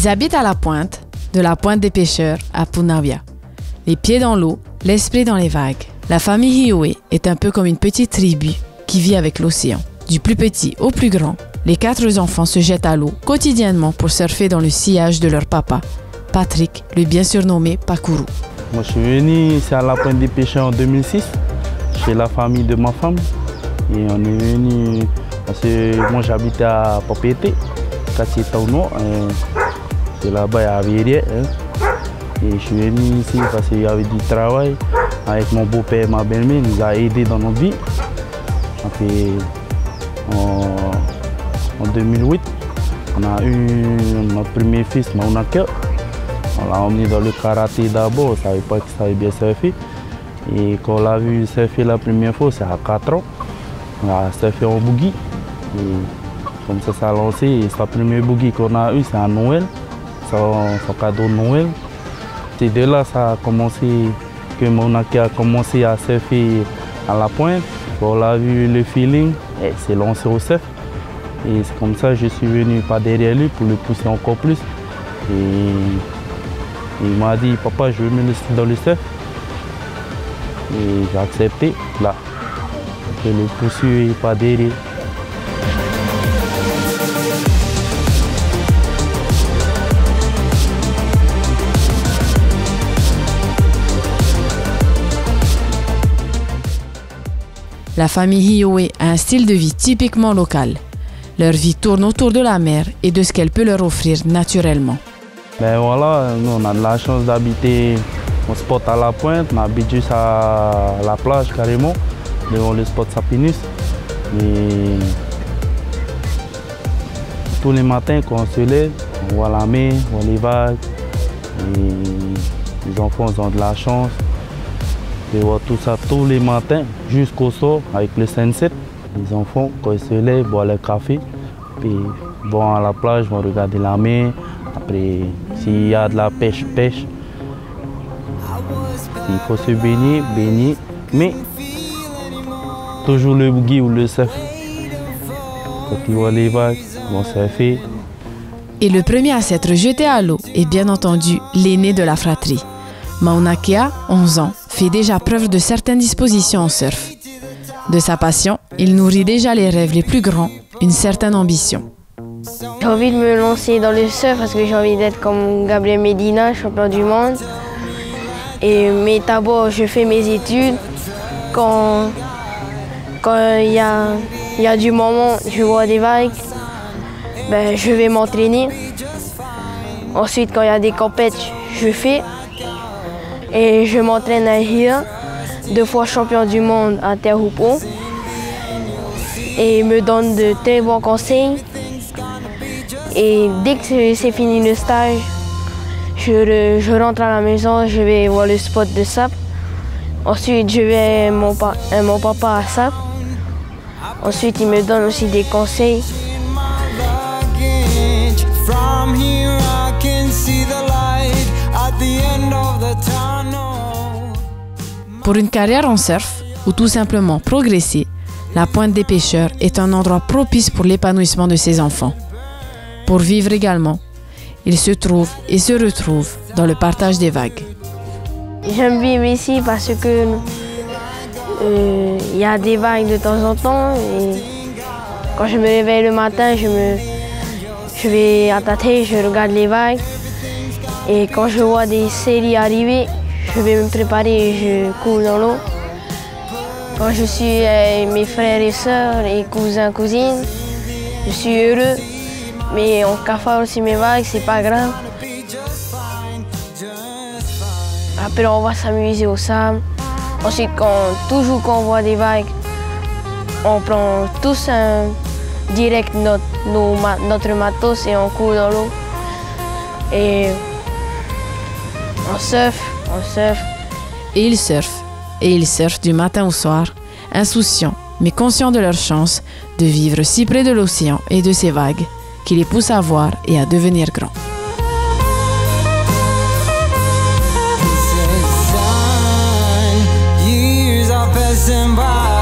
Ils habitent à la pointe, de la pointe des pêcheurs à Punavia. Les pieds dans l'eau, l'esprit dans les vagues. La famille Hioé est un peu comme une petite tribu qui vit avec l'océan. Du plus petit au plus grand, les 4 enfants se jettent à l'eau quotidiennement pour surfer dans le sillage de leur papa, Patrick, le bien surnommé Pakuru. Moi, je suis venu ici à la pointe des pêcheurs en 2006, chez la famille de ma femme. Et on est venu parce que moi j'habitais à Papeete, quartier Tauno. Et là-bas, il n'y avait rien. Et je suis venu ici parce qu'il y avait du travail. Avec mon beau-père et ma belle-mère, il nous a aidés dans notre vie. En 2008, on a eu notre premier fils, Maunakea. On l'a emmené dans le karaté d'abord, on ne savait pas qu'il savait bien surfer. Et quand on l'a vu surfer la première fois, c'est à 4 ans. On a surfé en boogie. Et comme ça a lancé. Et sa première boogie qu'on a eu, c'est à Noël, son cadeau de Noël. C'est de là ça a commencé, que Maunakea a commencé à surfer à la pointe. Quand on a vu le feeling, il s'est lancé au surf. Et c'est comme ça que je suis venu par derrière lui pour le pousser encore plus. Et il m'a dit, papa, je veux me laisser dans le surf. Et j'ai accepté, là. Je le poursuis par derrière. La famille Hioé a un style de vie typiquement local. Leur vie tourne autour de la mer et de ce qu'elle peut leur offrir naturellement. Ben voilà, nous on a de la chance d'habiter au spot à la pointe. On habite juste à la plage carrément, devant le spot Sapinus. Et tous les matins quand on se lève, on voit la mer, on voit les vagues. Et les enfants ont de la chance. Je vois tout ça tous les matins jusqu'au soir avec le sunset. Les enfants, quand ils se lèvent, boivent le café, puis vont à la plage, vont regarder la mer. Après, s'il y a de la pêche, pêche. S'il faut se baigner, baigner. Mais toujours le boogie ou le surf. Quand ils voient les vagues, ils vont surfer. Et le premier à s'être jeté à l'eau est bien entendu l'aîné de la fratrie. Maunakea, 11 ans, fait déjà preuve de certaines dispositions en surf. De sa passion, il nourrit déjà les rêves les plus grands, une certaine ambition. J'ai envie de me lancer dans le surf parce que j'ai envie d'être comme Gabriel Medina, champion du monde. Mais d'abord, je fais mes études. Quand il y a du moment, je vois des vagues, ben, je vais m'entraîner. Ensuite, quand il y a des compètes, je fais. Et je m'entraîne à Hia, 2 fois champion du monde à Teahupo'o. Et il me donne de très bons conseils. Et dès que c'est fini le stage, je rentre à la maison, je vais voir le spot de sable. Ensuite, je vais mon papa à sable. Ensuite, il me donne aussi des conseils. Pour une carrière en surf, ou tout simplement progresser, la pointe des pêcheurs est un endroit propice pour l'épanouissement de ses enfants. Pour vivre également, ils se trouvent et se retrouvent dans le partage des vagues. J'aime vivre ici parce que y a des vagues de temps en temps. Et quand je me réveille le matin, je vais à Tate, je regarde les vagues. Et quand je vois des séries arriver, je vais me préparer et je cours dans l'eau. Quand je suis avec mes frères et sœurs et cousins, cousines, je suis heureux. Mais on cafard aussi mes vagues, c'est pas grave. Après, on va s'amuser au sable. Ensuite, toujours quand on voit des vagues, on prend tous direct notre matos et on court dans l'eau. Et on surfe. Et ils surfent du matin au soir, insouciants, mais conscients de leur chance de vivre si près de l'océan et de ses vagues, qui les poussent à voir et à devenir grands. Years are passing by.